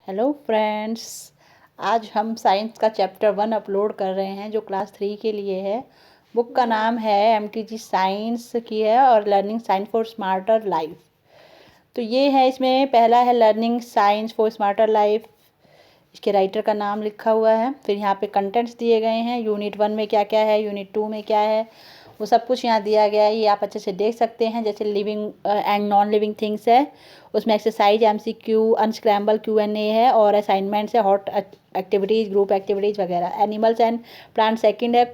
Hello friends, आज हम science का चैप्टर 1 अपलोड कर रहे हैं जो क्लास 3 के लिए है। बुक का नाम है एमटीजी साइंस की है और learning science for smarter life. तो ये है, इसमें पहला है learning science for smarter life, इसके राइटर का नाम लिखा हुआ है। फिर यहाँ पे कंटेंट्स दिए गए हैं, यूनिट 1 में क्या क्या है, यूनिट 2 में क्या है, वो सब कुछ यहाँ दिया गया है। ये आप अच्छे से देख सकते हैं। जैसे living and non living things है, उसमें एक्सरसाइज, एमसीक्यू, अनस्क्रैम्बल क्यूएनए है और असाइनमेंट्स है, हॉट एक्टिविटीज़, ग्रुप एक्टिविटीज़ वगैरह। एनिमल्स एंड प्लांट सेकंड है।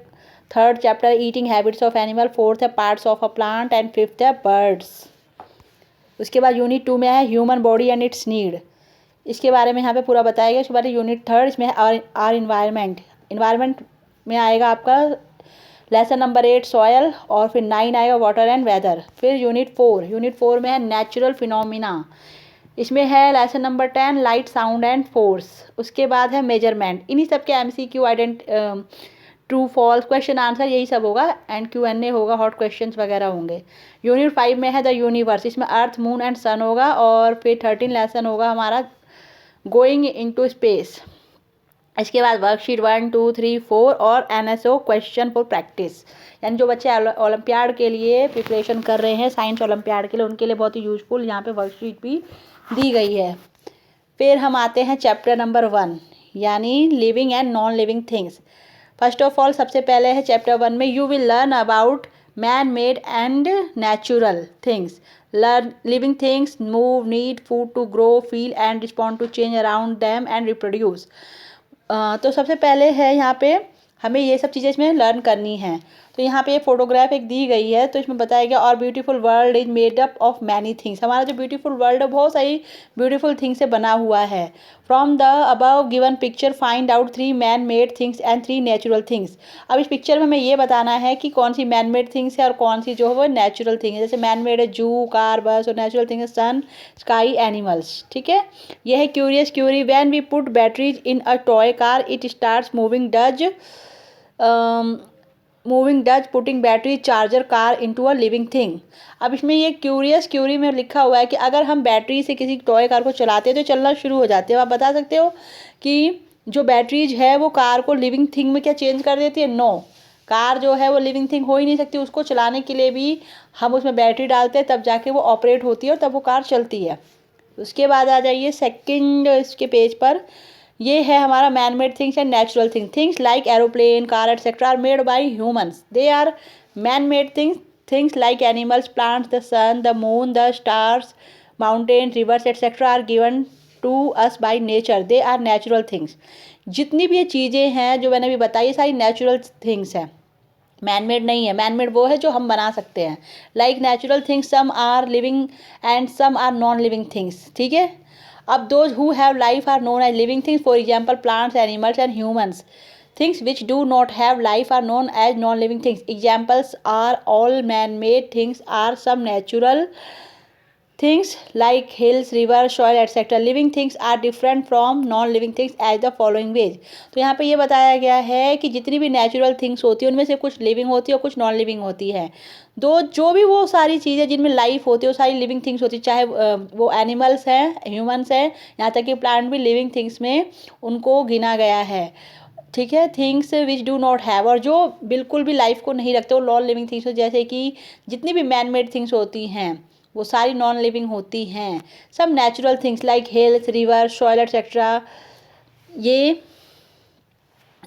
Third chapter eating habits of animal. Fourth है parts of a plant and fifth है birds. उसके बाद यूनिट 2 में है human body and its need, इसके बारे में यहाँ पे पूरा बताया गया। उसके बाद यूनिट 3 इसमें है आर इन्वायरमेंट। इन्वायरमेंट में आएगा आपका लेसन नंबर 8 सॉयल, और फिर 9 आएगा वाटर एंड वेदर। फिर यूनिट 4 में है नेचुरल फिनोमिना, इसमें है lesson number 10 light, sound and force. उसके बाद है मेजरमेंट। इन्हीं सब के MCQ, true false, question answer, यही सब होगा। एंड क्यूएनए होगा, हॉट क्वेश्चंस वगैरह होंगे। यूनिट 5 में है द यूनिवर्स, इसमें अर्थ, मून एंड सन होगा। और फिर 13 लेसन होगा हमारा गोइंग इनटू स्पेस। इसके बाद वर्कशीट 1, 2, 3, 4 और एनएसओ क्वेश्चन फॉर प्रैक्टिस, यानी जो बच्चे ओलंपियाड के लिए प्रिपरेशन कर रहे हैं, साइंस ओलंपियाड के लिए, उनके लिए बहुत ही यूजफुल यहाँ पे वर्कशीट भी दी गई है। फिर हम आते हैं चैप्टर नंबर 1, यानी living and non living things. First of all सबसे पहले है चैप्टर 1 में you will learn about man made and natural things. Learn living things move, need food to grow, feel and respond to change around them and reproduce। तो सबसे पहले है यहाँ पे हमें ये सब चीज़ें इसमें लर्न करनी है। तो यहाँ पे ये फोटोग्राफ एक दी गई है, तो इसमें बताया गया और beautiful world is made up of many things. हमारा जो ब्यूटीफुल वर्ल्ड है बहुत सारी ब्यूटीफुल थिंग्स से बना हुआ है। From the above given picture find out 3 man made things and 3 natural things. अब इस पिक्चर में हमें ये बताना है कि कौन सी मैन मेड थिंग्स है और कौन सी जो है वो नेचुरल थिंग है। जैसे मैन मेड है जू, कार, बस, और नेचुरल थिंग है सन, स्काई, एनिमल्स। ठीक है, ये है curious Curie. When we put batteries in a toy car it starts moving does putting battery charger car into a living thing. अब इसमें ये क्यूरियस क्यूरी में लिखा हुआ है कि अगर हम बैटरी से किसी टॉय कार को चलाते हैं तो चलना शुरू हो जाते हैं। आप बता सकते हो कि जो बैटरीज है वो कार को लिविंग थिंग में क्या चेंज कर देती है? नो, कार जो है वो लिविंग थिंग हो ही नहीं सकती। उसको चलाने के लिए भी हम उसमें बैटरी डालते हैं, तब जाके वो ऑपरेट होती है और तब वो कार चलती है। उसके बाद आ जाइए सेकंड इसके पेज पर। ये है हमारा man made things and natural things. Things like aeroplane, car etcetera are made by humans. They are man made things. Things like animals, plants, the sun, the moon, the stars, mountain, rivers etcetera are given to us by nature. They are natural things. जितनी भी ये चीज़ें हैं जो मैंने अभी बताई, सारी नेचुरल थिंग्स हैं, मैन मेड नहीं है। मैन मेड वो है जो हम बना सकते हैं। Like natural things some are living and some are non living things. ठीक है, अब those who have life are known as living things, for example plants, animals and humans. Things which do not have life are known as non living things. Examples are all man made things are some natural things like hills, rivers, soil etc. living things are different from non living things as the following ways। तो यहाँ पे ये बताया गया है कि जितनी भी नेचुरल थिंग्स होती है उनमें से कुछ लिविंग होती है और कुछ नॉन लिविंग होती है। दो जो भी वो सारी चीज़ें जिनमें लाइफ होती है वो सारी लिविंग थिंग्स होती है, चाहे वो एनिमल्स हैं, ह्यूमंस हैं, यहाँ तक कि प्लांट भी लिविंग थिंग्स में उनको गिना गया है। ठीक है, things which do not have, और जो बिल्कुल भी लाइफ को नहीं रखते वो नॉन लिविंग थिंग्स, जैसे कि जितनी भी मैन मेड थिंग्स होती हैं वो सारी नॉन लिविंग होती हैं। सब natural things like hills, river, soil etcetera, ये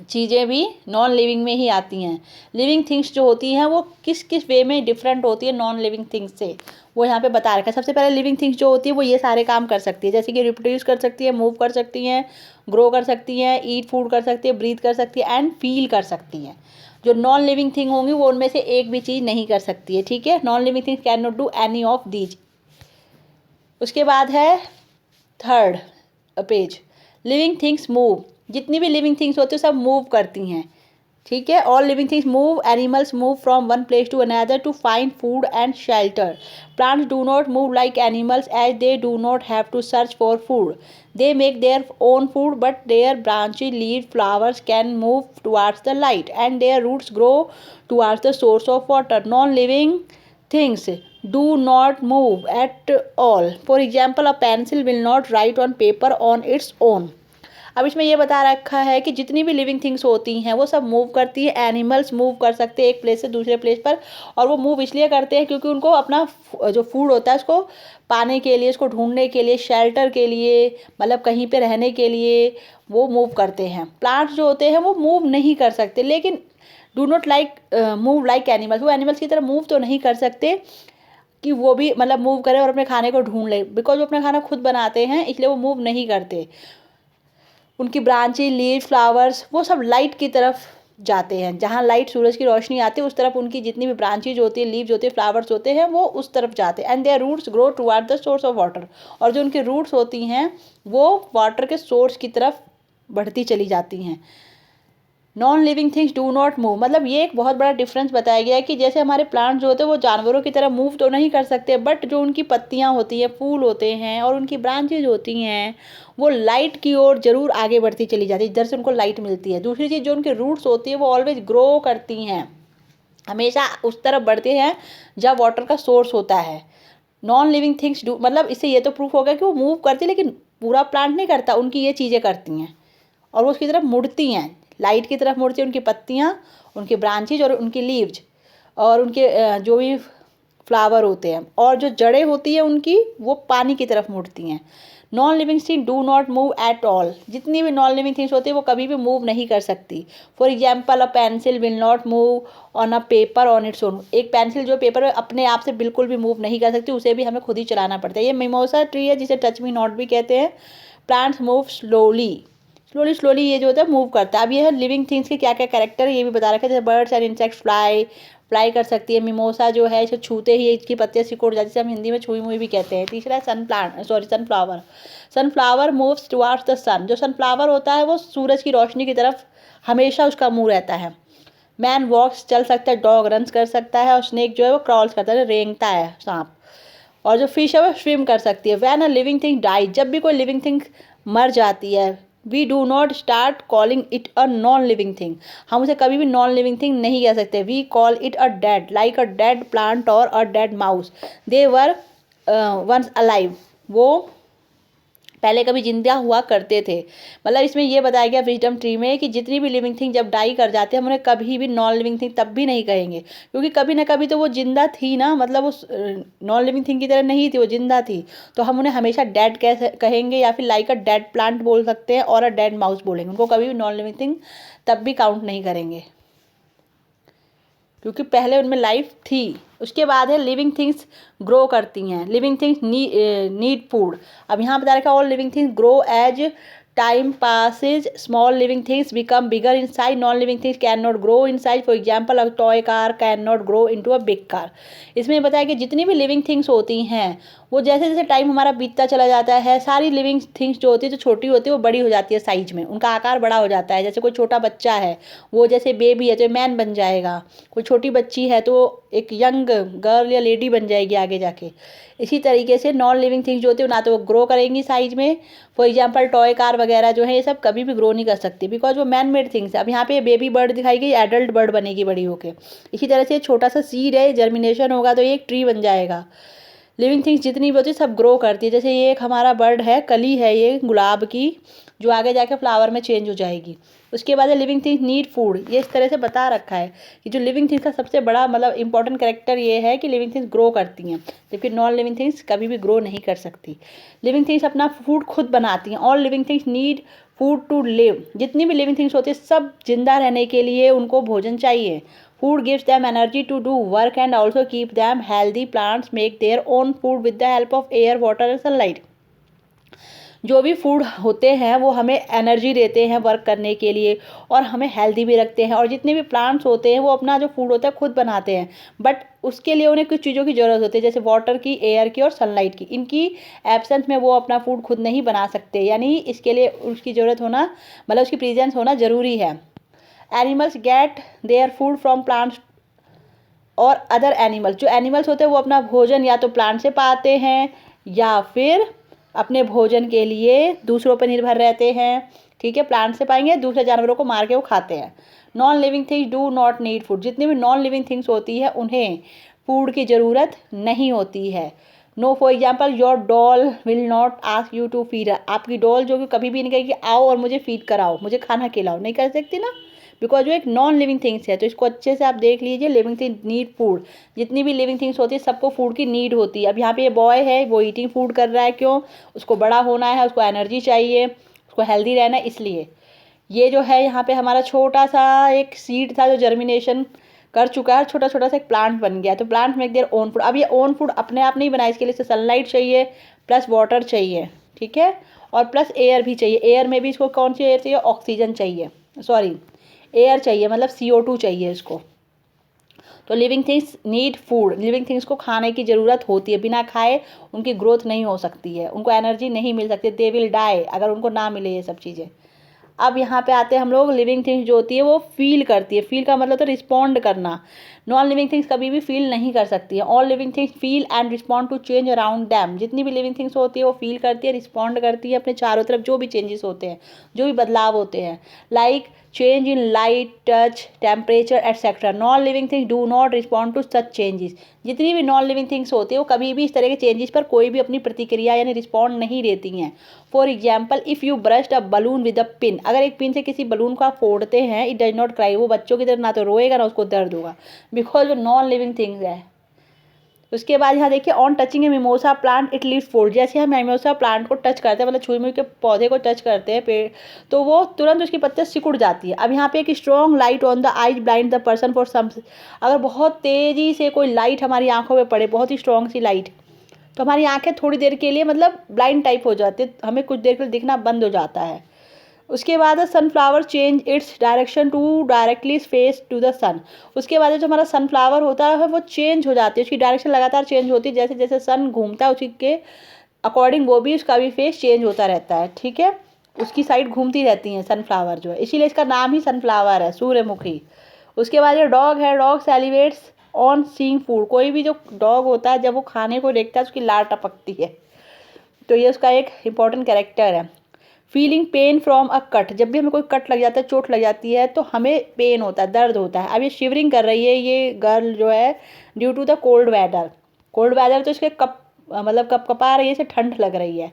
चीज़ें भी नॉन लिविंग में ही आती हैं। लिविंग थिंग्स जो होती हैं वो किस किस वे में डिफरेंट होती है नॉन लिविंग थिंग्स से, वो यहाँ पे बता रखा है। सबसे पहले लिविंग थिंग्स जो होती है वो ये सारे काम कर सकती है, जैसे कि रिप्रोड्यूस कर सकती है, मूव कर सकती हैं, ग्रो कर सकती हैं, ईट फूड कर सकती है, ब्रीथ कर सकती है एंड फील कर सकती हैं। जो नॉन लिविंग थिंग होंगी वो उनमें से एक भी चीज़ नहीं कर सकती है। ठीक है, non living things can not do any of these. उसके बाद है third page, living things move. जितनी भी लिविंग थिंग्स होती है सब मूव करती हैं। ठीक है, all living things move. Animals move from one place to another to find food and shelter. Plants do not move like animals as they do not have to search for food. They make their own food but their branches, leaves, flowers can move towards the light and their roots grow towards the source of water. Non living things do not move at all. For example a pencil will not right on paper on its own. अब इसमें ये बता रखा है कि जितनी भी living things होती हैं वो सब मूव करती है। एनिमल्स मूव कर सकते हैं एक प्लेस से दूसरे प्लेस पर, और वो मूव इसलिए करते हैं क्योंकि उनको अपना जो फूड होता है उसको पाने के लिए, उसको ढूंढने के लिए, शेल्टर के लिए, मतलब कहीं पे रहने के लिए वो मूव करते हैं। प्लांट्स जो होते हैं वो मूव नहीं कर सकते, लेकिन do not like move like animals. वो एनिमल्स की तरह मूव तो नहीं कर सकते कि वो भी मतलब मूव करें और अपने खाने को ढूंढ लें, बिकॉज वो अपना खाना खुद बनाते हैं, इसलिए वो मूव नहीं करते। उनकी ब्रांचें, लीव, फ्लावर्स वो सब लाइट की तरफ जाते हैं। जहाँ लाइट, सूरज की रोशनी आती है उस तरफ उनकी जितनी भी ब्रांचेज होती है, लीव्स होते हैं, फ्लावर्स होते हैं, वो उस तरफ जाते हैं। And their roots grow toward the source of water. और जो उनकी रूट्स होती हैं वो वाटर के सोर्स की तरफ बढ़ती चली जाती हैं। Non living things do not move, मतलब ये एक बहुत बड़ा डिफरेंस बताया गया है कि जैसे हमारे प्लांट जो होते हैं वो जानवरों की तरह मूव तो नहीं कर सकते, बट जो उनकी पत्तियां होती हैं, फूल होते हैं और उनकी ब्रांचेज होती हैं वो लाइट की ओर जरूर आगे बढ़ती चली जाती है, इधर से उनको लाइट मिलती है। दूसरी चीज़, जो उनकी रूट्स होती है वो ऑलवेज ग्रो करती हैं, हमेशा उस तरफ बढ़ते हैं जब वाटर का सोर्स होता है। नॉन लिविंग थिंग्स डू, मतलब इससे ये तो प्रूफ हो गया कि वो मूव करती है, लेकिन पूरा प्लांट नहीं करता, उनकी ये चीज़ें करती हैं और वो उसकी तरफ मुड़ती हैं, लाइट की तरफ मुड़ती हैं। उनकी पत्तियाँ, उनकी ब्रांचेज और उनकी लीव्स और उनके जो भी फ्लावर होते हैं और जो जड़ें होती हैं उनकी, वो पानी की तरफ मुड़ती हैं। Non living thing do not move at all. जितनी भी नॉन लिविंग थिंग्स होती है वो कभी भी मूव नहीं कर सकती। For example a pencil will not move on a paper on its own. एक पेंसिल जो पेपर अपने आप से बिल्कुल भी मूव नहीं कर सकती, उसे भी हमें खुद ही चलाना पड़ता है। ये मिमोसा ट्री है जिसे टच मी नॉट भी कहते हैं। Plants move slowly, slowly slowly ये जो होता है मूव करता है। अब ये है लिविंग थिंग्स के क्या क्या कैरेक्टर है ये भी बता रखा है। जैसे birds and insects fly, fly कर सकती है। मिमोसा जो है इसे छूते ही इसकी पत्तियां सिकुड़ जाती है, जिसे हम हिंदी में छुई मुई भी कहते हैं। तीसरा है sunflower. Sunflower moves towards the sun. जो सनफ्लावर होता है वो सूरज की रोशनी की तरफ हमेशा उसका मुंह रहता है। मैन वॉक्स, चल सकता है। डॉग रन्स कर सकता है। और स्नेक जो है वो क्रॉल्स करता है, रेंगता है सांप। और जो फिश है वो स्विम कर सकती है। When a living thing die, जब भी कोई लिविंग थिंग मर जाती है, we do not start calling it a non living thing. हम उसे कभी भी नॉन लिविंग थिंग नहीं कह सकते। We call it a dead, like a dead plant और a dead mouse. They were once alive, वो पहले कभी जिंदा हुआ करते थे। मतलब इसमें ये बताया गया विजडम ट्री में कि जितनी भी लिविंग थिंग जब डाई कर जाते हैं हम उन्हें कभी भी नॉन लिविंग थिंग तब भी नहीं कहेंगे, क्योंकि कभी ना कभी तो वो जिंदा थी ना, मतलब उस नॉन लिविंग थिंग की तरह नहीं थी, वो जिंदा थी। तो हम उन्हें हमेशा डेड कहेंगे, या फिर लाइक अ डेड प्लांट बोल सकते हैं और अ डेड माउस बोलेंगे। उनको कभी भी नॉन लिविंग थिंग तब भी काउंट नहीं करेंगे, क्योंकि पहले उनमें लाइफ थी। उसके बाद है लिविंग थिंग्स ग्रो करती हैं। Living things need food. अब यहाँ बता रखा all living things grow as time passes. Small living things become bigger in size. Non living things can not grow in size. For example a toy car can not grow into a big car. इसमें बताया कि जितनी भी living things होती हैं वो जैसे जैसे टाइम हमारा बीतता चला जाता है, सारी लिविंग थिंग्स जो होती है, जो छोटी होती है वो बड़ी हो जाती है साइज में, उनका आकार बड़ा हो जाता है। जैसे कोई छोटा बच्चा है, वो जैसे बेबी है तो मैन बन जाएगा। कोई छोटी बच्ची है तो एक यंग गर्ल या लेडी बन जाएगी आगे जाके। इसी तरीके से नॉन लिविंग थिंग्स जो होती है ना तो वो ग्रो करेंगी साइज में। फॉर एग्जांपल टॉय कार वगैरह जो है ये सब कभी भी ग्रो नहीं कर सकती, बिकॉज वो मैन मेड थिंग्स है। अब यहाँ पे बेबी बर्ड दिखाई गई, एडल्ट बर्ड बनेगी बड़ी होके। इसी तरह से छोटा सा सीड है, जर्मिनेशन होगा तो ये एक ट्री बन जाएगा। लिविंग थिंग्स जितनी भी होती है सब ग्रो करती है। जैसे ये एक हमारा बर्ड है, कली है ये गुलाब की, जो आगे जाके फ्लावर में चेंज हो जाएगी। उसके बाद है लिविंग थिंग्स नीड फूड। ये इस तरह से बता रखा है कि जो लिविंग थिंग्स का सबसे बड़ा मतलब इंपॉर्टेंट कैरेक्टर ये है कि लिविंग थिंग्स ग्रो करती हैं, जबकि नॉन लिविंग थिंग्स कभी भी ग्रो नहीं कर सकती। लिविंग थिंग्स अपना फूड खुद बनाती हैं। All living things need food to live. जितनी भी लिविंग थिंग्स होती है सब जिंदा रहने के लिए उनको भोजन चाहिए। Food gives them energy to do work and also keep them healthy. Plants make their own food with the help of air, water and sunlight. जो भी फूड होते हैं वो हमें एनर्जी देते हैं वर्क करने के लिए और हमें हेल्दी भी रखते हैं। और जितने भी प्लांट्स होते हैं वो अपना जो फूड होता है खुद बनाते हैं, बट उसके लिए उन्हें कुछ चीज़ों की ज़रूरत होती है, जैसे वाटर की, एयर की और सनलाइट की। इनकी एब्सेंस में वो अपना फूड खुद नहीं बना सकते, यानी इसके लिए उसकी ज़रूरत होना, मतलब उसकी प्रेजेंस होना ज़रूरी है। Animals gate their food from plants और अदर एनिमल्स। जो एनिमल्स होते हैं वो अपना भोजन या तो प्लांट से पाते हैं या फिर अपने भोजन के लिए दूसरों पर निर्भर रहते हैं। ठीक है, प्लांट से पाएंगे, दूसरे जानवरों को मार के वो खाते हैं। Non living things do not need food. जितनी भी नॉन लिविंग थिंग्स होती है उन्हें फूड की ज़रूरत नहीं होती है। No for example your doll will not ask you to feed. आपकी डॉल जो कि कभी भी नहीं कहेगी आओ और मुझे फीड कराओ, मुझे खाना खिलाओ, नहीं कर सकती ना, बिकॉज वो एक नॉन लिविंग थिंग्स है। तो इसको अच्छे से आप देख लीजिए, लिविंग थिंग नीड फूड। जितनी भी लिविंग थिंग्स होती है सबको फूड की नीड होती है। अब यहाँ पे ये बॉय है, वो ईटिंग फूड कर रहा है, क्यों? उसको बड़ा होना है, उसको एनर्जी चाहिए, उसको हेल्दी रहना है, इसलिए। ये जो है यहाँ पे हमारा छोटा सा एक सीड था जो जर्मिनेशन कर चुका है, छोटा छोटा सा एक प्लांट बन गया। तो plant make their own food. अब ये ओन फूड अपने आप नहीं बनाए, इसके लिए सनलाइट चाहिए, प्लस वाटर चाहिए, ठीक है, और प्लस एयर भी चाहिए। एयर में भी इसको कौन सी एयर चाहिए? ऑक्सीजन चाहिए, सॉरी एयर चाहिए, मतलब CO2 चाहिए इसको। तो living things need food. Living things को खाने की ज़रूरत होती है, बिना खाए उनकी ग्रोथ नहीं हो सकती है, उनको एनर्जी नहीं मिल सकती, दे विल डाई अगर उनको ना मिले ये सब चीज़ें। अब यहाँ पे आते हैं हम लोग, लिविंग थिंग्स जो होती है वो फील करती है। फील का मतलब तो रिस्पॉन्ड करना। नॉन लिविंग थिंग्स कभी भी फील नहीं कर सकती है। All living things feel and respond to change around them. जितनी भी लिविंग थिंग्स होती है वो फील करती है, रिस्पॉन्ड करती है अपने चारों तरफ जो भी चेंजेस होते हैं, जो भी बदलाव होते हैं, like change in light, touch, temperature etcetera. Non living things do not respond to such changes. जितनी भी नॉन लिविंग थिंग्स होती है वो कभी भी इस तरह के चेंजेस पर कोई भी अपनी प्रतिक्रिया यानी रिस्पॉन्ड नहीं देती हैं। For example if you brushed a balloon with a pin. अगर एक पिन से किसी बलून को आप फोड़ते हैं, इट डज नॉट क्राई। वो बच्चों की तरह ना तो रोएगा ना उसको दर्द होगा, बिकॉज वो नॉन लिविंग थिंग्स है। उसके बाद यहाँ देखिए, on touching A mimosa plant it leaves fold. जैसे हम मिमोसा प्लांट को टच करते हैं, मतलब छुई मुई के पौधे को टच करते हैं पेड़, तो वो तुरंत उसकी पत्तियाँ सिकुड़ जाती है। अब यहाँ पे एक strong light on the eyes blind the person for some. अगर बहुत तेज़ी से कोई लाइट हमारी आंखों में पड़े, बहुत ही स्ट्रॉन्ग सी लाइट, तो हमारी आंखें थोड़ी देर के लिए मतलब ब्लाइंड टाइप हो जाती है, हमें कुछ देर के लिए दिखना बंद हो जाता है। उसके बाद है sunflower change its direction to directly face to the sun. उसके बाद जो हमारा सनफ्लावर होता है वो चेंज हो जाती है, उसकी डायरेक्शन लगातार चेंज होती है, जैसे जैसे सन घूमता है उसी के अकॉर्डिंग वो भी उसका भी फेस चेंज होता रहता है, ठीक है, उसकी साइड घूमती रहती हैं सनफ्लावर जो है, इसीलिए इसका नाम ही सनफ्लावर है, सूर्यमुखी। उसके बाद ये डॉग है, dog celebrates on seeing food. कोई भी जो डॉग होता है जब वो खाने को देखता है उसकी लार टपकती है, तो ये उसका एक इंपॉर्टेंट कैरेक्टर है। Feeling pen from a cut. जब भी हमें कोई कट लग जाता है, चोट लग जाती है, तो हमें पेन होता है, दर्द होता है। अब ये शिवरिंग कर रही है ये गर्ल जो है, due to the cold weather. Cold weather तो इसके कप मतलब कप कपा रही है, इसे ठंड लग रही है।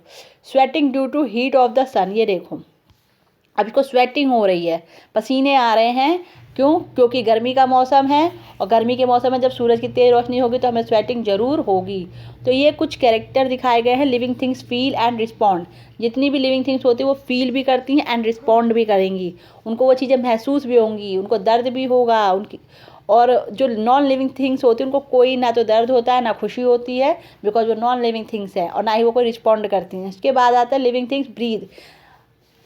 Sweating due to heat of the sun. ये देखो अब इसको स्वेटिंग हो रही है, पसीने आ रहे हैं, क्यों? क्योंकि गर्मी का मौसम है, और गर्मी के मौसम में जब सूरज की तेज रोशनी होगी तो हमें स्वेटिंग ज़रूर होगी। तो ये कुछ कैरेक्टर दिखाए गए हैं, living things feel and respond. जितनी भी लिविंग थिंग्स होती है वो फील भी करती हैं एंड रिस्पॉन्ड भी करेंगी, उनको वो चीज़ें महसूस भी होंगी, उनको दर्द भी होगा उनकी। और जो नॉन लिविंग थिंग्स होती हैं उनको कोई ना तो दर्द होता है ना खुशी होती है, बिकॉज वो नॉन लिविंग थिंग्स है, और ना ही वो कोई रिस्पॉन्ड करती हैं। इसके बाद आता है लिविंग थिंग्स ब्रीद।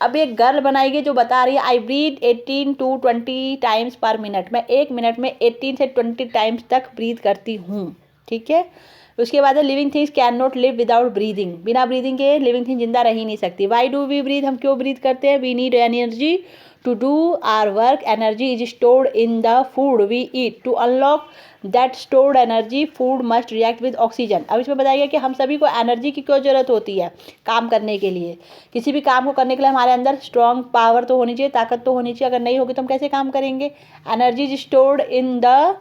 अब एक गर्ल बनाई गई जो बता रही है I breathe 18 to 20 times per minute. मैं एक मिनट में 18 से 20 टाइम्स तक ब्रीथ करती हूँ, ठीक है। उसके बाद है living things can not live without breathing. बिना ब्रीदिंग के लिविंग थिंग जिंदा रह ही नहीं सकती। Why do we breathe? हम क्यों ब्रीथ करते हैं? We need energy to do our work. Energy is stored in the food we eat. To unlock that stored energy food must react with oxygen. अब इसमें बताया गया कि हम सभी को एनर्जी की क्यों ज़रूरत होती है काम करने के लिए। किसी भी काम को करने के लिए हमारे अंदर स्ट्रॉन्ग पावर तो होनी चाहिए, ताकत तो होनी चाहिए। अगर नहीं होगी तो हम कैसे काम करेंगे? Energy is stored in the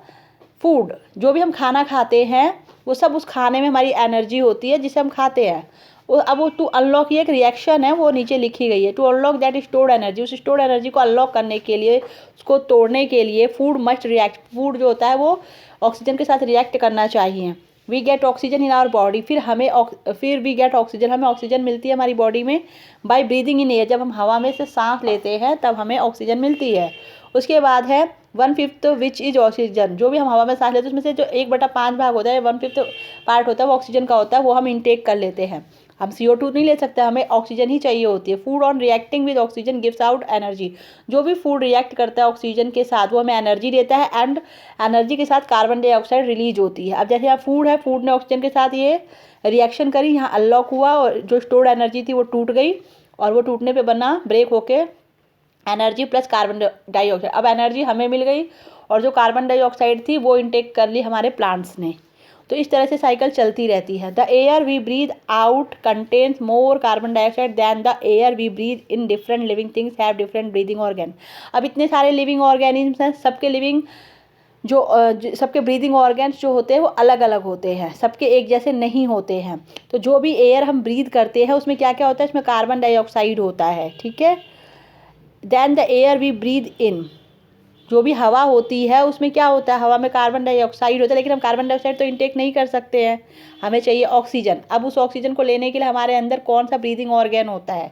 food. जो भी हम खाना खाते हैं वो सब उस खाने में हमारी एनर्जी होती है जिसे हम खाते हैं। अब वो टू अनलॉक ये एक रिएक्शन है, वो नीचे लिखी गई है। To unlock that stored energy, उस स्टोर्ड एनर्जी को अनलॉक करने के लिए, उसको तोड़ने के लिए फूड मस्ट रिएक्ट। फूड जो होता है वो ऑक्सीजन के साथ रिएक्ट करना चाहिए। We get oxygen in our body. फिर वी गेट ऑक्सीजन, हमें ऑक्सीजन मिलती है हमारी बॉडी में बाय ब्रीदिंग इन एयर। जब हम हवा में से सांस लेते हैं तब हमें ऑक्सीजन मिलती है। उसके बाद है 1/5 विच इज ऑक्सीजन। जो भी हम हवा में सांस लेते हैं उसमें से जो 1/5 भाग होता है, 1/5 पार्ट होता है वो ऑक्सीजन का होता है, वो हम इनटेक कर लेते हैं। हम CO2 नहीं ले सकते, हमें ऑक्सीजन ही चाहिए होती है। Food on reacting with oxygen gives out energy. जो भी फूड रिएक्ट करता है ऑक्सीजन के साथ वो हमें एनर्जी देता है, एंड एनर्जी के साथ कार्बन डाइऑक्साइड रिलीज होती है। अब जैसे यहाँ फूड है, फूड ने ऑक्सीजन के साथ ये रिएक्शन करी, यहाँ अनलॉक हुआ और जो स्टोर्ड एनर्जी थी वो टूट गई, और वो टूटने पे बना ब्रेक होके एनर्जी प्लस कार्बन डाइऑक्साइड। अब एनर्जी हमें मिल गई और जो कार्बन डाइऑक्साइड थी वो इनटेक कर ली हमारे प्लांट्स ने। तो इस तरह से साइकिल चलती रहती है। The air we breathe out contains more carbon dioxide than the air we breathe in. Different living things have different breathing organ. अब इतने सारे लिविंग ऑर्गेनिज्म हैं, सबके लिविंग सबके ब्रीदिंग ऑर्गन्स जो होते हैं वो अलग अलग होते हैं, सबके एक जैसे नहीं होते हैं। तो जो भी एयर हम ब्रीद करते हैं उसमें क्या क्या होता है, इसमें कार्बन डाइऑक्साइड होता है, ठीक है। Then the air we breathe in, जो भी हवा होती है उसमें क्या होता है, हवा में कार्बन डाइऑक्साइड होता है, लेकिन हम कार्बन डाइऑक्साइड तो इनटेक नहीं कर सकते हैं, हमें चाहिए ऑक्सीजन। अब उस ऑक्सीजन को लेने के लिए हमारे अंदर कौन सा ब्रीदिंग ऑर्गन होता है,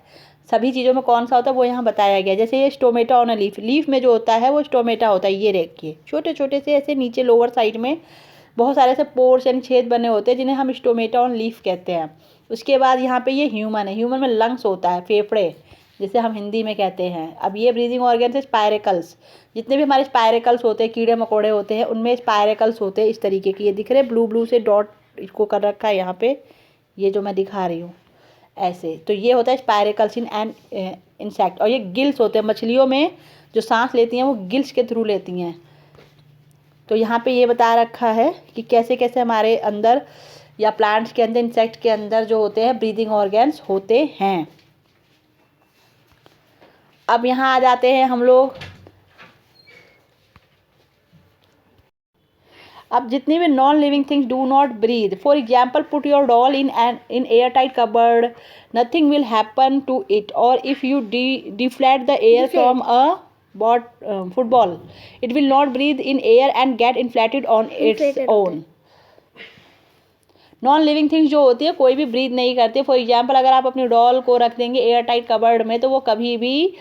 सभी चीज़ों में कौन सा होता है वो यहाँ बताया गया। जैसे ये stomata on a leaf, leaf में जो होता है वो स्टोमेटा होता है, ये देखिए छोटे छोटे से ऐसे नीचे लोअर साइड में बहुत सारे ऐसे पोर्स यानी छेद बने होते हैं जिन्हें हम स्टोमेटा ऑन लीफ कहते हैं। उसके बाद यहाँ पे ये ह्यूमन है, ह्यूमन में लंग्स होता है, फेफड़े जिसे हम हिंदी में कहते हैं। अब ये ब्रीदिंग ऑर्गन है स्पायरेकल्स, जितने भी हमारे स्पायरेकल्स होते हैं, कीड़े मकोड़े होते हैं, उनमें स्पायरेकल्स होते हैं इस तरीके की, ये दिख रहे हैं ब्लू ब्लू से डॉट इसको कर रखा है यहाँ पे, ये जो मैं दिखा रही हूँ ऐसे। तो ये होता है स्पायरेकल्स इन एंड इंसेक्ट। और ये गिल्स होते हैं, मछलियों में जो सांस लेती हैं वो गिल्स के थ्रू लेती हैं। तो यहाँ पे ये बता रखा है कि कैसे कैसे हमारे अंदर या प्लांट्स के अंदर, इंसेक्ट के अंदर जो होते हैं ब्रीदिंग ऑर्गन्स होते हैं। अब यहाँ आ जाते हैं हम लोग, अब जितनी भी non living things do not breathe, for example put your doll in air tight cupboard, nothing will happen to it, और if you deflate the air from a football it will not breathe in air and get inflated on its own. Non living things जो होती है कोई भी breathe नहीं करती। For example अगर आप अपनी डॉल को रख देंगे एयर टाइट कबर्ड में तो वो कभी भी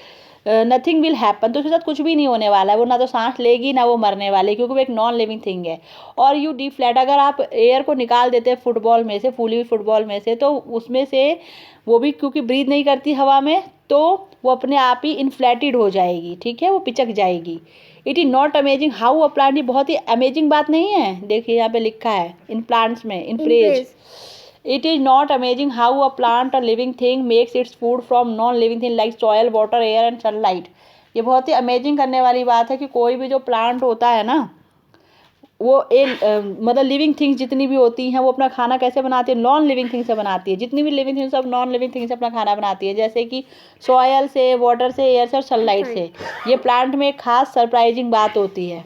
नथिंग विल हैपन, तो उसके साथ कुछ भी नहीं होने वाला है, वो ना तो सांस लेगी ना वो मरने वाली, क्योंकि वो एक नॉन लिविंग थिंग है। और यू डिफ्लेट, अगर आप एयर को निकाल देते हैं फुटबॉल में से, फूली हुई फुटबॉल में से, तो उसमें से वो भी क्योंकि ब्रीद नहीं करती हवा में तो वो अपने आप ही इन्फ्लेटेड हो जाएगी, ठीक है, वो पिचक जाएगी। It is not amazing how a plant, ये बहुत ही अमेजिंग बात नहीं है, देखिए यहाँ पे लिखा है इन प्लांट्स में, in praise, it is not amazing how a plant a living thing makes its food from non living thing like soil, water, air and sunlight. ये बहुत ही अमेजिंग करने वाली बात है कि कोई भी जो प्लांट होता है ना वो मतलब लिविंग थिंग्स जितनी भी होती हैं वो अपना खाना कैसे बनाती है, नॉन लिविंग थिंग से बनाती है। जितनी भी लिविंग थिंग्स सब नॉन लिविंग थिंग से अपना खाना बनाती है, जैसे कि सॉयल से, वाटर से, एयर से और सनलाइट से। ये प्लांट में एक खास सरप्राइजिंग बात होती है।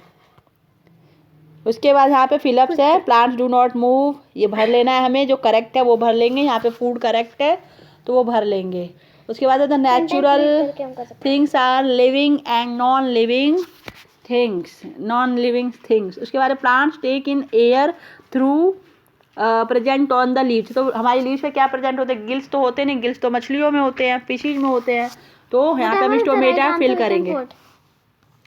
उसके बाद यहाँ पे फिलअप्स है, प्लांट्स डू नॉट मूव, ये भर लेना है हमें, जो करेक्ट है वो भर लेंगे, यहाँ पे फूड करेक्ट है तो वो भर लेंगे। उसके बाद the natural things are living and non living things, non living things. उसके बाद plants take in air through present on the leaves, तो हमारी लीव्स पे क्या प्रेजेंट होते हैं, गिल्स तो होते नहीं, गिल्स तो मछलियों में होते हैं, फिशेज में होते हैं, तो यहाँ पे हम स्टोमेटा फिल करेंगे।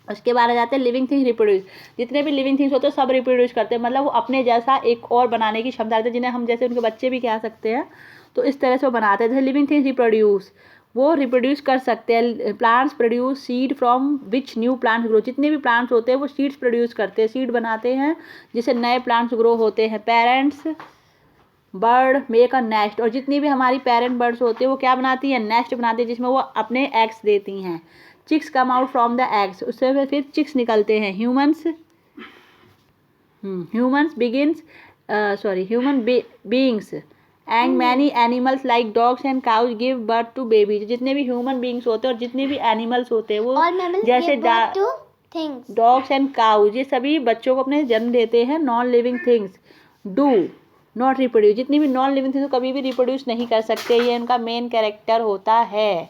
उसके बाद आ जाते हैं लिविंग थिंग्स रिप्रोड्यूस, जितने भी लिविंग थिंग्स होते हैं सब रिप्रोड्यूस करते हैं, मतलब वो अपने जैसा एक और बनाने की क्षमता रखते हैं, जिन्हें हम जैसे उनके बच्चे भी कह सकते हैं, तो इस तरह से वो बनाते हैं। जैसे लिविंग थिंग्स रिप्रोड्यूस, वो रिप्रोड्यूस कर सकते हैं। Plants produce seed from which new plants grow, जितने भी प्लांट्स होते हैं वो सीड्स प्रोड्यूस करते हैं, सीड बनाते हैं जिससे नए प्लांट्स ग्रो होते हैं। Parents bird make a nest, और जितनी भी हमारी पेरेंट बर्ड्स होते हैं वो क्या बनाती हैं, नेस्ट बनाती है जिसमें वो अपने एग्स देती हैं। Chicks come out from the eggs, उससे फिर चिक्स निकलते हैं। Human beings and many animals like dogs and cows give birth to babies, जितने भी ह्यूमन बीइंग्स होते हैं और जितने भी एनिमल्स होते हैं वो जैसे डॉग्स एंड काउज, ये सभी बच्चों को अपने जन्म देते हैं। Non living things do not reproduce, जितनी भी नॉन लिविंग थिंग्स कभी भी रिप्रोड्यूस नहीं कर सकते, ये उनका मेन कैरेक्टर होता है।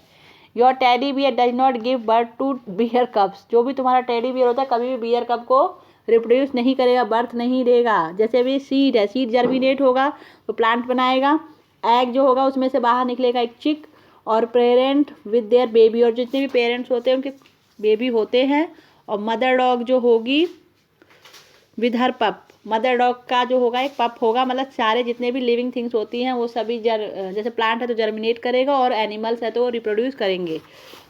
Your teddy bear does not give birth to bear cubs, जो भी तुम्हारा टेडी बियर होता है कभी भी बियर कप को रिप्रोड्यूस नहीं करेगा, बर्थ नहीं देगा। जैसे अभी सीड है, सीड जर्मिनेट होगा तो प्लांट बनाएगा, एग जो होगा उसमें से बाहर निकलेगा एक चिक और पेरेंट विद देयर बेबी, और जितने भी पेरेंट्स होते हैं उनके बेबी होते हैं। और मदर डॉग जो होगी विद हर पप, मदर डॉग का जो होगा एक पप होगा, मतलब सारे जितने भी लिविंग थिंग्स होती हैं वो सभी जैसे प्लांट है तो जर्मिनेट करेगा और एनिमल्स है तो वो रिप्रोड्यूस करेंगे,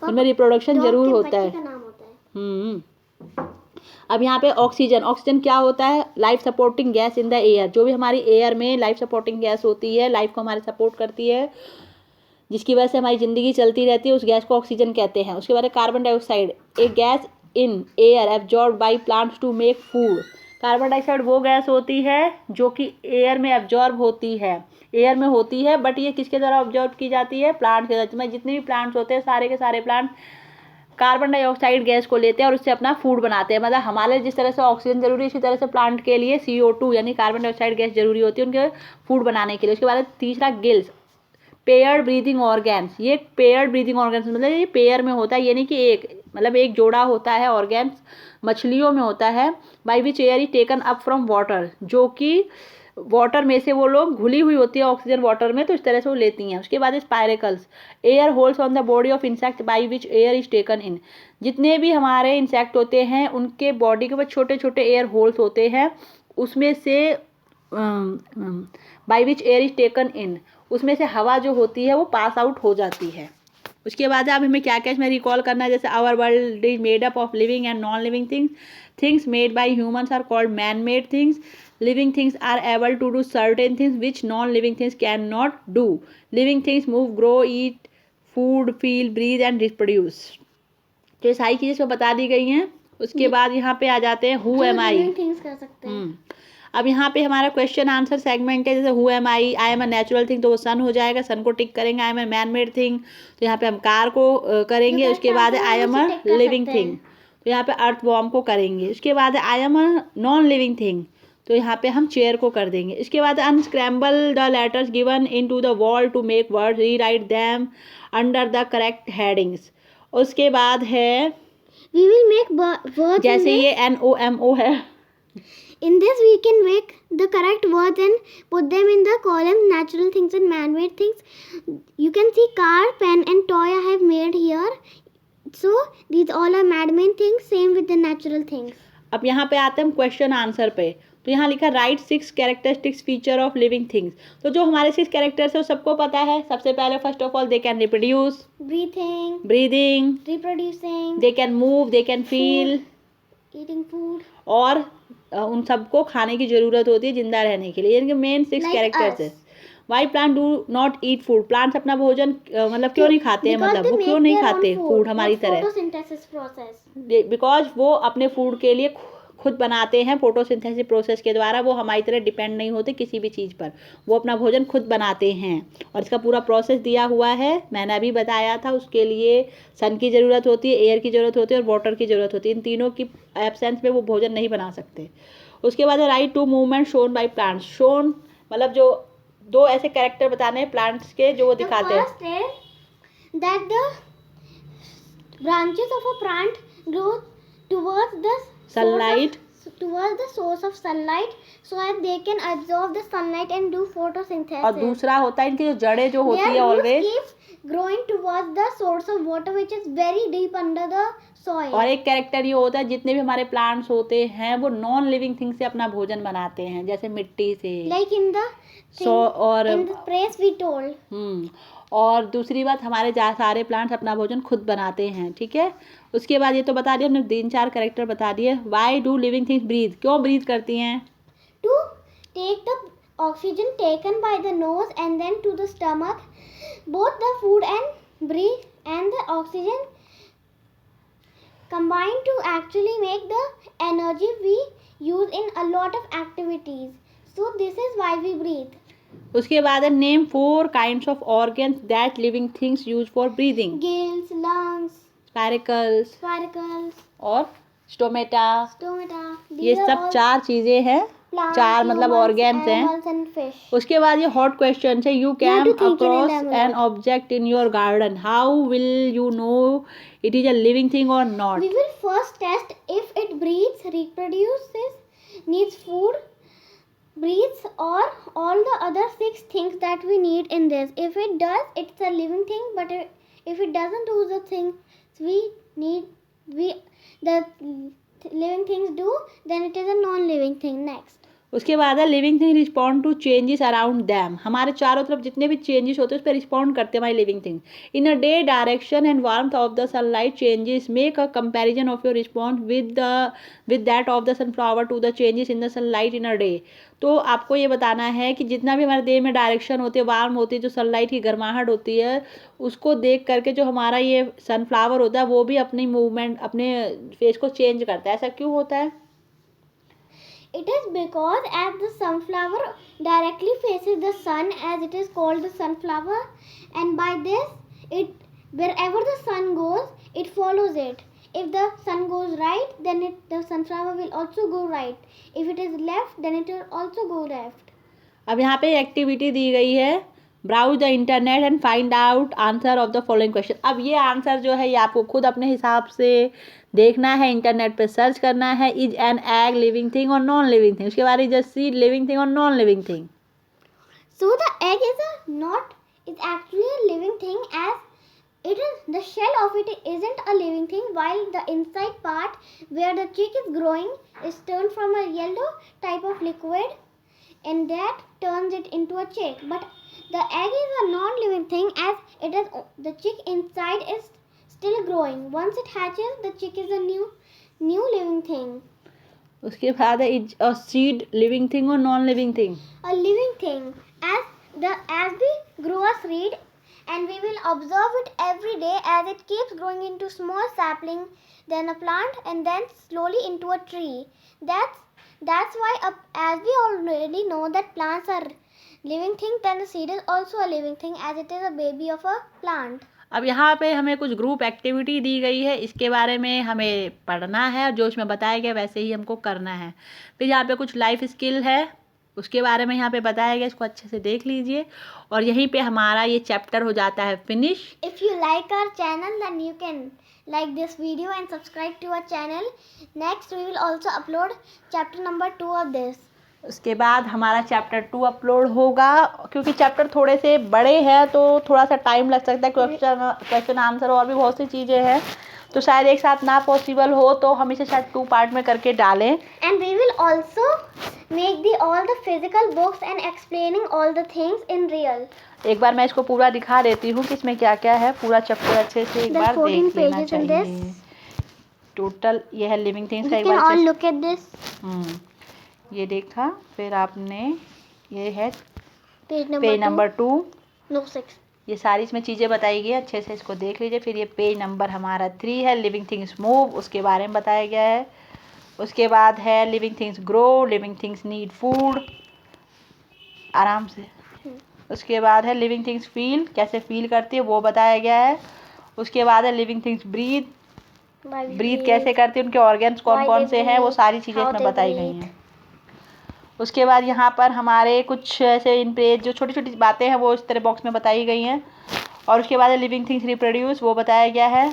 उनमें रिप्रोडक्शन जरूर होता है। अब यहाँ पे ऑक्सीजन, ऑक्सीजन क्या होता है, life supporting gas in the air, जो भी हमारी एयर में लाइफ सपोर्टिंग गैस होती है, लाइफ को हमारे सपोर्ट करती है, जिसकी वजह से हमारी ज़िंदगी चलती रहती है, उस गैस को ऑक्सीजन कहते हैं। उसके बाद कार्बन डाइऑक्साइड, एक gas in air absorb by plants to make food, carbon dioxide वो गैस होती है जो कि एयर में एब्जॉर्ब होती है, एयर में होती है, बट ये किसके द्वारा ऑब्जॉर्व की जाती है, प्लांट के द्वारा। जितने भी प्लांट्स होते हैं सारे के सारे प्लांट कार्बन डाइऑक्साइड गैस को लेते हैं और उससे अपना फूड बनाते हैं। मतलब हमारे जिस तरह से ऑक्सीजन जरूरी है इसी तरह से प्लांट के लिए CO2 यानी कार्बन डाइऑक्साइड गैस जरूरी होती है उनके फूड बनाने के लिए। उसके बाद तीसरा गिल्स, पेयर्ड ब्रीदिंग ऑर्गेन्स। ये पेयर्ड ब्रीदिंग ऑर्गेन्स मतलब ये पेयर में होता है, ये नहीं कि एक, मतलब एक जोड़ा होता है ऑर्गेन्स, मछलियों में होता है। By which air is taken up from water, जो कि वाटर में से वो लोग घुली हुई होती है ऑक्सीजन वाटर में, तो इस तरह से वो लेती हैं। उसके बाद spiracles, air holes on the body of insect by which air is taken in. जितने भी हमारे इंसेक्ट होते हैं उनके बॉडी के ऊपर छोटे छोटे एयर होल्स होते हैं, उसमें से by which air is taken in, उसमें से हवा जो होती है वो पास आउट हो जाती है। उसके बाद अब हमें क्या क्या इसमें रिकॉल करना है, जैसे our world is made up of living and non living things, things made by humans are called man made things, living things are able to do certain things which non living things can not do, living things move, grow, eat food, feel, breathe and reproduce. तो ये सारी चीज़ें इसमें बता दी गई हैं। उसके बाद यहाँ पे आ जाते हैं हु एम आई। अब यहाँ पे हमारा क्वेश्चन आंसर सेगमेंट है, जैसे who am I am a natural thing, तो वो सन हो जाएगा, सन को टिक करेंगे। I am a man made thing, तो यहाँ पे हम कार को करेंगे। उसके बाद I am a living thing, तो यहाँ पे अर्थ वॉर्म को करेंगे। उसके बाद I am a non living thing, तो यहाँ पे हम चेयर को कर देंगे। इसके बाद unscramble the letters given in to the wall to make word, rewrite them under the correct headings. उसके बाद है वी विल मेक वर्ड्स, जैसे ये NOMO है, in this we can make the correct words and put them in the column natural things and man-made things. You can see car, pen and toy I have made here. So these all are man-made things, same with the natural things. अब यहाँ पे आते हैं हम question answer पे। तो यहाँ लिखा right 6 characteristics feature of living things. तो जो हमारे 6 कैरेक्टर्स है वो सबको पता है। सबसे पहले first of all they can reproduce, breathing, reproducing, they can move, they can feel, eating food, और उन सबको खाने की जरूरत होती है जिंदा रहने के लिए। इनके मेन 6 कैरेक्टर्स है। Why plant do not eat food, plants अपना भोजन मतलब क्यों नहीं खाते हैं, मतलब वो क्यों नहीं खाते फूड हमारी तरह, बिकॉज वो अपने फूड के लिए खुद बनाते हैं फोटोसिंथेसिस प्रोसेस के द्वारा। वो हमारी तरह डिपेंड नहीं होते किसी भी चीज़ पर, वो अपना भोजन खुद बनाते हैं। और इसका पूरा प्रोसेस दिया हुआ है, मैंने अभी बताया था। उसके लिए सन की ज़रूरत होती है, एयर की ज़रूरत होती है और वाटर की ज़रूरत होती है। इन तीनों की एब्सेंस में वो भोजन नहीं बना सकते। उसके बाद है right to movement shown by plants. Shown मतलब जो 2 ऐसे कैरेक्टर बताने हैं प्लांट्स के जो वो दिखाते हैं। that the branches of a plant grow towards the sunlight, towards the source of sunlight so that they can absorb the sunlight and do photosynthesis. और दूसरा होता है इनकी जो जड़ें जो होती है always growing towards the source of water which is very deep under the soil. और एक कैरेक्टर ये होता है जितने भी हमारे प्लांट्स होते हैं वो नॉन लिविंग थिंग से अपना भोजन बनाते हैं, जैसे मिट्टी से, like in the और in the praise we told. और दूसरी बात हमारे सारे प्लांट्स अपना भोजन खुद बनाते हैं। ठीक है। उसके बाद ये तो बता दिया हमने, 3-4 कैरेक्टर बता दिए। Why do living things breathe, क्यों ब्रीथ करती हैं? To take the oxygen taken by the nose and then to the stomach, both the food and breathe and the oxygen combine to actually make the energy we use in a lot of activities. So this is why we breathe. उसके बाद है name 4 kinds of organs that living things use for breathing. Gills, lungs, spiracles और stomata. Stomata. ये सब 4 चीजें हैं, 4 मतलब organs हैं। उसके बाद ये हॉट क्वेश्चन है। You came across an object in your garden, how will you know it is a living thing और not? We will first test if it breathes, reproduces, needs food, breathes or all the other 6 things that we need in this. If it does, it's a living thing, but if it doesn't do the things we need, the living things do, then it is a non-living thing. Next. उसके बाद है living thing respond to changes around them, हमारे चारों तरफ जितने भी changes होते हैं उस पर रिस्पॉन्ड करते हैं हमारी living thing. In a day direction and warmth of the sunlight changes, make a comparison of your response with that of the sunflower to the changes in the sunlight in a day. तो आपको ये बताना है कि जितना भी हमारे देह में डायरेक्शन होती है, वार्म होती है, जो सनलाइट की गर्माहट होती है, उसको देख करके जो हमारा ये सनफ्लावर होता है वो भी अपनी मूवमेंट, अपने फेस को चेंज करता है। ऐसा क्यों होता है? It is because as the sunflower directly faces the sun, as it is called the sunflower, and by this it wherever the sun goes it follows follows it. If the sun goes right, then the sunflower will also go right. If it is left, then it will also go left. अब यहाँ पे activity दी गई है, browse the internet and find out answer of the following question. अब ये answer जो है ये आपको खुद अपने हिसाब से देखना है, इंटरनेट पे सर्च करना है। Is an egg living thing और नॉन लिविंग थिंग, उसके बाद is a seed living thing और non living thing. So the egg is actually a living thing, as the shell of it isn't a living thing, while the inside part where the chick is growing is turned from a yellow type of liquid, and that turns it into a chick. But the egg is a non-living thing, as the chick inside is still growing. Once it hatches, the chick is a new living thing. उसके बाद है is a seed living thing और non living thing. A living thing, as we grow a seed, and we will observe it every day as it keeps growing into small sapling, then a plant, and then slowly into a tree. That's why as we already know that plants are living things, then the seed is also a living thing, as it is a baby of a plant. अब यहाँ पे हमें कुछ group activity दी गई है, इसके बारे में हमें पढ़ना है और जो इसमें बताया गया वैसे ही हमको करना है। फिर यहाँ पे कुछ लाइफ स्किल है, उसके बारे में यहाँ पे बताया गया, इसको अच्छे से देख लीजिए और यहीं पे हमारा ये चैप्टर हो जाता है finish. If you like our channel, then you can like this video and subscribe to our channel. Next, we will also upload chapter number 2 of this. उसके बाद हमारा चैप्टर 2 अपलोड होगा, क्योंकि चैप्टर थोड़े से बड़े हैं तो थोड़ा सा टाइम लग सकता है, क्वेश्चन आंसर और भी बहुत सी चीज़ें हैं, तो शायद एक साथ ना पॉसिबल हो, तो हम इसे शायद 2 पार्ट में करके डालें। And we will also make all the physical books and explaining all the things in real. एक बार मैं इसको पूरा दिखा देती हूँ कि इसमें क्या क्या है, पूरा चैप्टर अच्छे से एक बार देख लेना चाहिए। टोटल ये है लिविंग थिंग्स का, एक बार all look at this. ये देखा, फिर आपने ये है पेज नंबर 2, no 6. ये सारी इसमें चीज़ें बताई गई है, अच्छे से इसको देख लीजिए। फिर ये पेज नंबर हमारा 3 है, लिविंग थिंग्स मूव, उसके बारे में बताया गया है। उसके बाद है living things grow, living things need food, आराम से। उसके बाद है लिविंग थिंग्स फील, कैसे फील करती है वो बताया गया है। उसके बाद है लिविंग थिंग्स ब्रीथ कैसे करती है, उनके ऑर्गन्स कौन कौन से हैं, वो सारी चीज़ें इसमें बताई गई हैं। उसके बाद यहाँ पर हमारे कुछ ऐसे इन पेज जो छोटी छोटी बातें हैं वो इस तरह बॉक्स में बताई गई हैं। और उसके बाद लिविंग थिंग्स रिप्रोड्यूस, वो बताया गया है।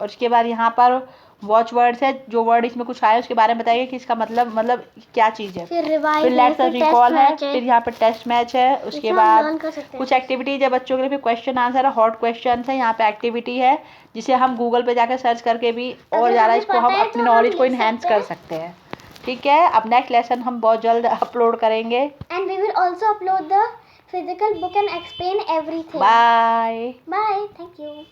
और उसके बाद यहाँ पर वॉच वर्ड्स है, जो वर्ड इसमें कुछ आए उसके बारे में बताइए कि इसका मतलब क्या चीज़ है। फिर लेट्स अस रिकॉल है, फिर यहाँ पर टेस्ट मैच है। उसके बाद कुछ एक्टिविटीज है बच्चों के लिए, फिर क्वेश्चन आंसर है, हॉट क्वेश्चन है, यहाँ पे एक्टिविटी है जिसे हम गूगल पे जाकर सर्च करके भी और ज़्यादा इसको हम अपनी नॉलेज को इन्हेंस कर सकते हैं। ठीक है, अब नेक्स्ट लेसन हम बहुत जल्द अपलोड करेंगे। And we will also upload the physical book and explain everything. Bye bye, thank you.